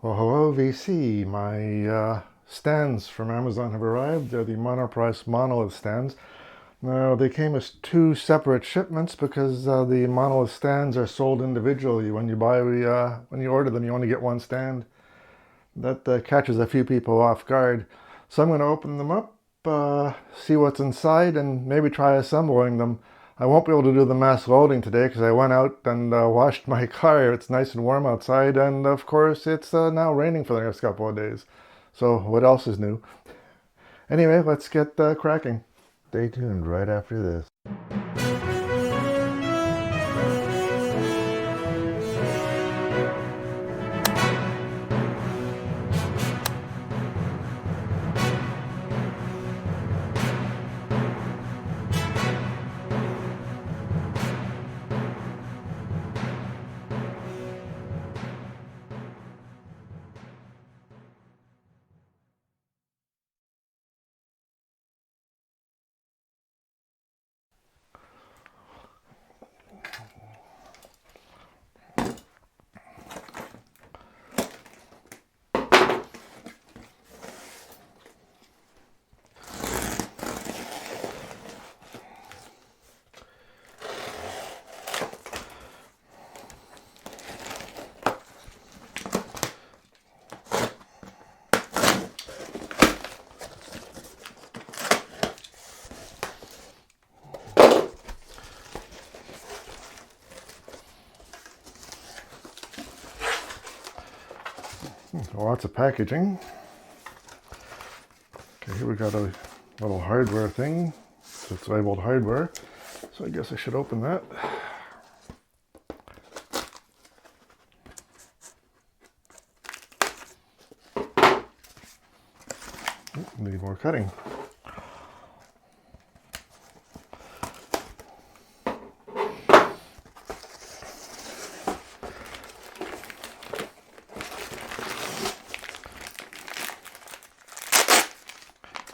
Well, hello VC. My stands from Amazon have arrived. They're the Monoprice Monolith stands. Now, they came as two separate shipments because the Monolith stands are sold individually. When you order them, you only get one stand. That catches a few people off guard. So I'm going to open them up, see what's inside, and maybe try assembling them. I won't be able to do the mass loading today because I went out and washed my car. It's nice and warm outside, and of course it's now raining for the next couple of days. So what else is new? Anyway, let's get cracking. Stay tuned right after this. Lots of packaging. Okay, here we got a little hardware thing. So it's labeled hardware. So I guess I should open that. Need more cutting.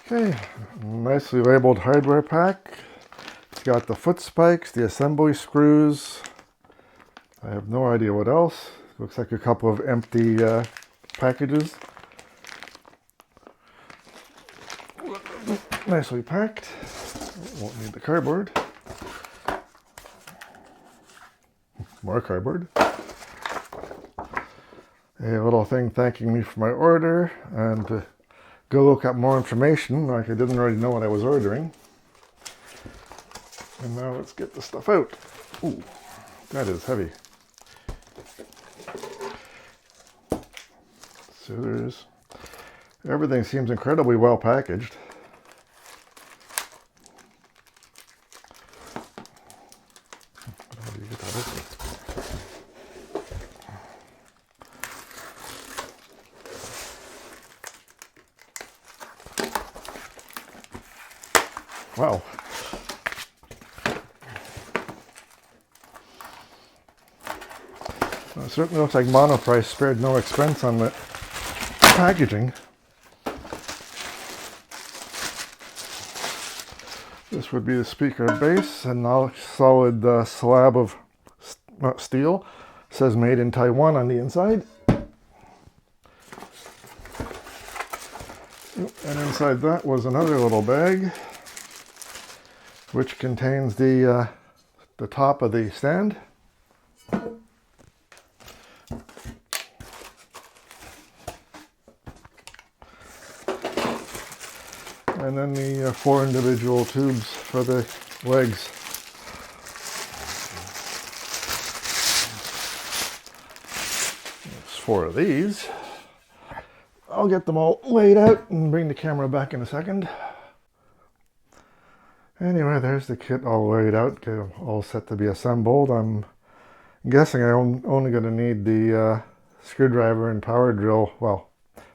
Okay, nicely labeled hardware pack. It's got the foot spikes, the assembly screws. I have no idea what else. Looks like a couple of empty packages. Nicely packed. Won't need the cardboard. More cardboard. A little thing thanking me for my order and go look up more information, like I didn't already know what I was ordering. And now let's get the stuff out. Ooh, that is heavy. Scissors. Everything seems incredibly well packaged. How do you get that open? Wow. Well, it certainly looks like Monoprice spared no expense on the packaging. This would be the speaker base, a solid slab of steel. It says made in Taiwan on the inside. And inside that was another little bag, which contains the top of the stand. And then the 4 individual tubes for the legs. There's 4 of these. I'll get them all laid out and bring the camera back in a second. Anyway, there's the kit all laid out, all set to be assembled. I'm guessing I'm only going to need the screwdriver and power drill. Well,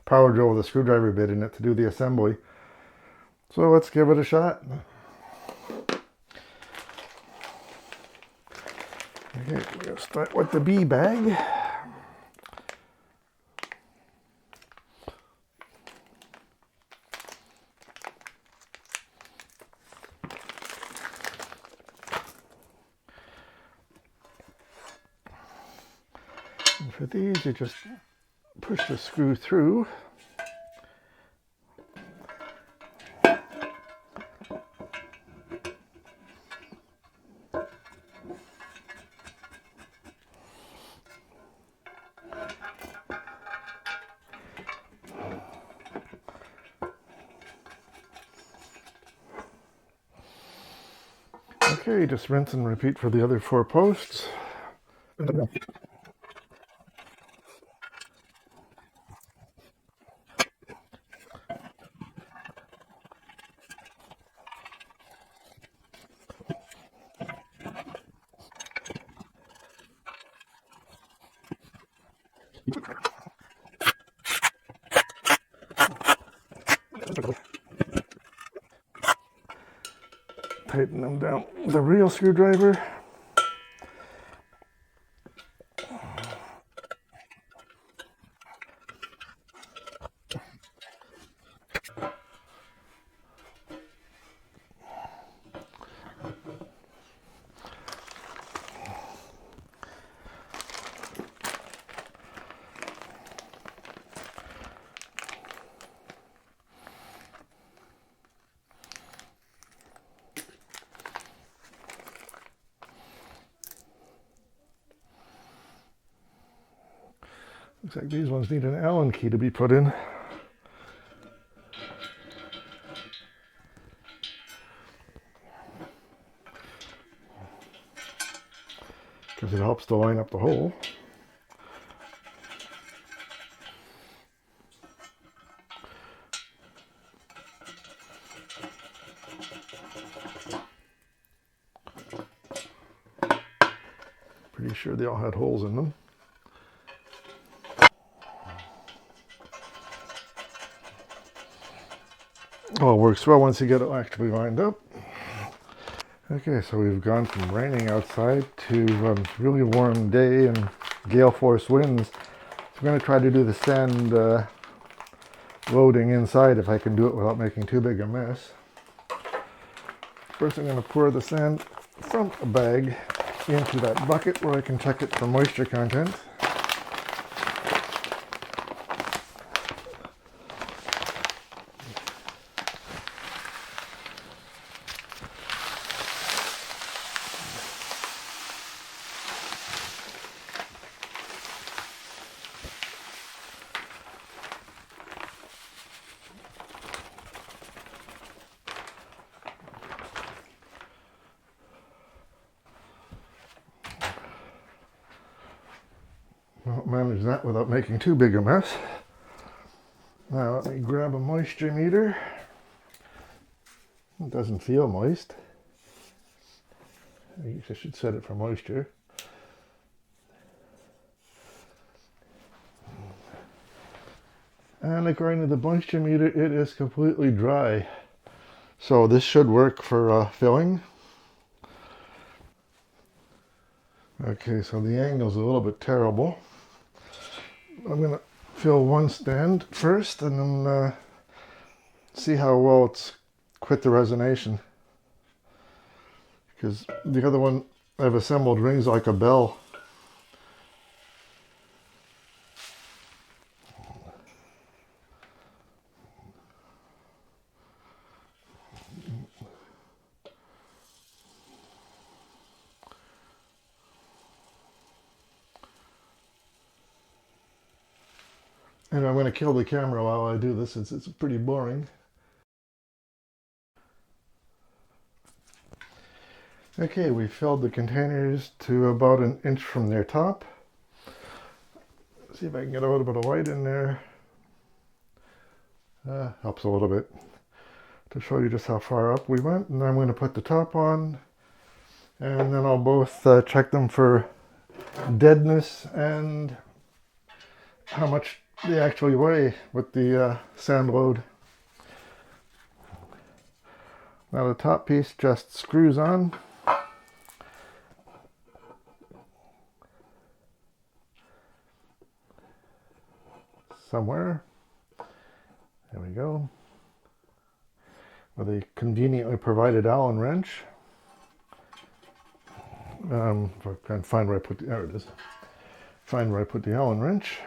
power drill with a screwdriver bit in it to do the assembly. So let's give it a shot. Okay, we're going to start with the B bag. And for these, you just push the screw through. Okay, just rinse and repeat for the other 4 posts. Tighten them down with a real screwdriver. Looks like these ones need an Allen key to be put in. Because it helps to line up the hole. Pretty sure they all had holes in them. All works well once you get it actually lined up. Okay, so we've gone from raining outside to a really warm day and gale force winds. So I'm going to try to do the sand loading inside if I can do it without making too big a mess. First I'm going to pour the sand from a bag into that bucket where I can check it for moisture content. I'll manage that without making too big a mess. Now let me grab a moisture meter. It doesn't feel moist. I guess I should set it for moisture. And according to the moisture meter, it is completely dry. So this should work for filling. Okay, so the angle's a little bit terrible. I'm going to fill one stand first and then see how well it's quit the resonation. Because the other one I've assembled rings like a bell. And I'm going to kill the camera while I do this since it's pretty boring. Okay, we filled the containers to about 1 inch from their top. Let's see if I can get a little bit of light in there. Helps a little bit to show you just how far up we went. And I'm going to put the top on, and then I'll both check them for deadness and how much they actually weigh with the sand load. Now the top piece just screws on. Somewhere. There we go. With a conveniently provided Allen wrench. If I can find where I put the, there it is. Find where I put the Allen wrench.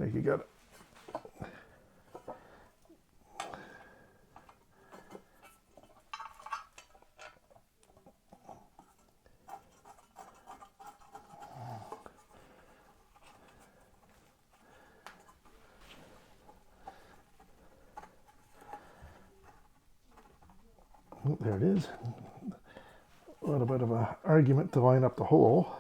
think you got it. There it is. A little bit of an argument to line up the hole.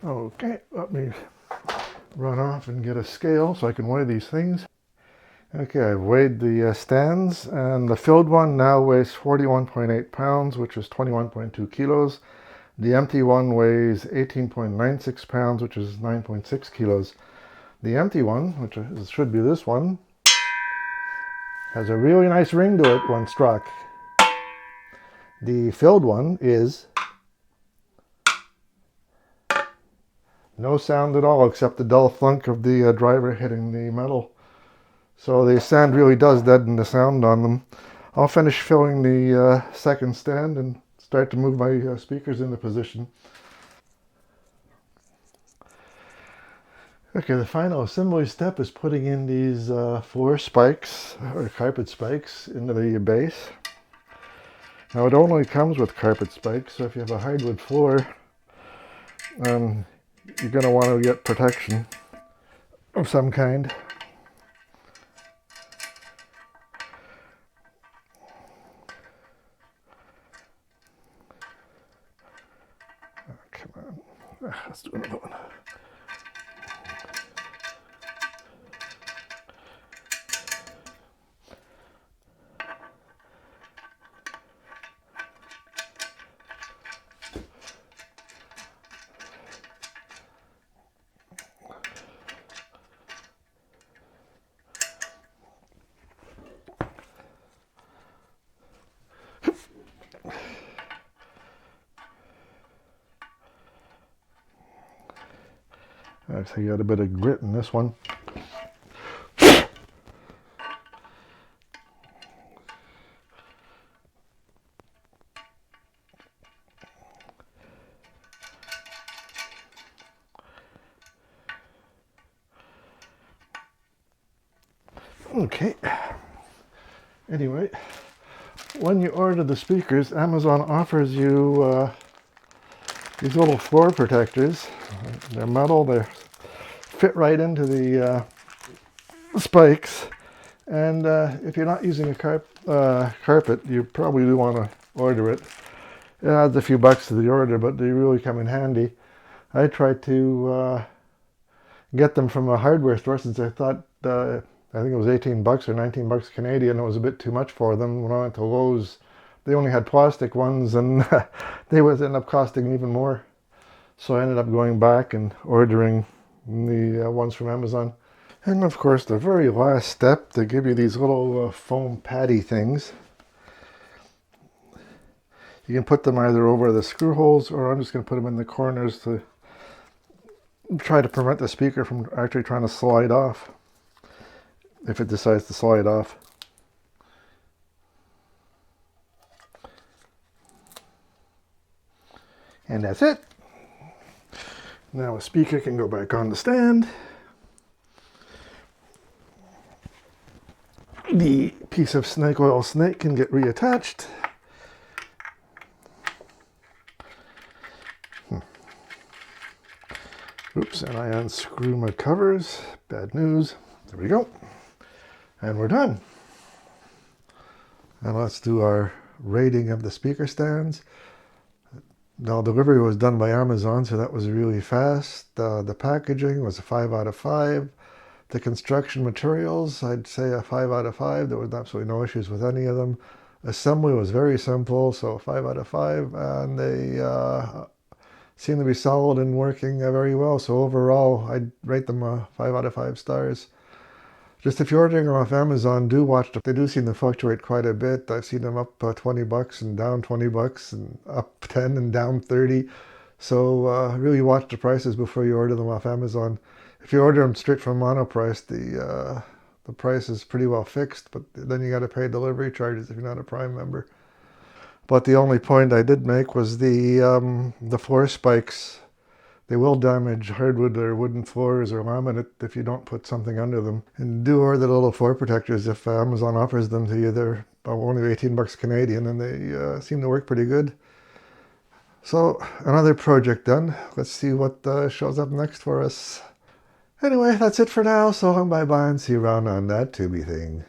Okay, let me run off and get a scale so I can weigh these things. Okay, I've weighed the stands, and the filled one now weighs 41.8 pounds, which is 21.2 kilos. The empty one weighs 18.96 pounds, which is 9.6 kilos. The empty one, which should be this one, has a really nice ring to it when struck. The filled one is no sound at all except the dull thunk of the driver hitting the metal. So the sand really does deaden the sound on them. I'll finish filling the second stand and start to move my speakers into position. Okay, the final assembly step is putting in these floor spikes or carpet spikes into the base. Now it only comes with carpet spikes, so if you have a hardwood floor, you're going to want to get protection of some kind. Oh, come on. Let's do another one. Actually got a bit of grit in this one. Okay. Anyway, when you order the speakers, Amazon offers you these little floor protectors. They're metal. They fit right into the spikes. And if you're not using a carpet, you probably do want to order it. It adds a few bucks to the order, but they really come in handy. I tried to get them from a hardware store since I thought, I think it was 18 bucks or 19 bucks Canadian. It was a bit too much for them. When I went to Lowe's, they only had plastic ones, and they would end up costing even more. So I ended up going back and ordering the ones from Amazon. And of course, the very last step, they give you these little foam patty things. You can put them either over the screw holes, or I'm just going to put them in the corners to try to prevent the speaker from actually trying to slide off, if it decides to slide off. And that's it. Now a speaker can go back on the stand. The piece of snake oil snake can get reattached. Oops, and I unscrew my covers. Bad news. There we go. And we're done. And let's do our rating of the speaker stands. Now, delivery was done by Amazon, so that was really fast. The packaging was a 5 out of 5. The construction materials, I'd say a 5 out of 5. There was absolutely no issues with any of them. Assembly was very simple, so 5 out of 5. And they seem to be solid and working very well. So overall, I'd rate them 5 out of 5 stars. Just if you're ordering them off Amazon, do watch them. They do seem to fluctuate quite a bit. I've seen them up $20 and down $20 and up 10 and down 30. So really watch the prices before you order them off Amazon. If you order them straight from Monoprice, the price is pretty well fixed, but then you got to pay delivery charges if you're not a Prime member. But the only point I did make was the floor spikes. They will damage hardwood or wooden floors or laminate if you don't put something under them. And do order the little floor protectors if Amazon offers them to you. They're only $18 Canadian, and they seem to work pretty good. So another project done. Let's see what shows up next for us. Anyway, that's it for now. So long, bye-bye, and see you around on that tubey thing.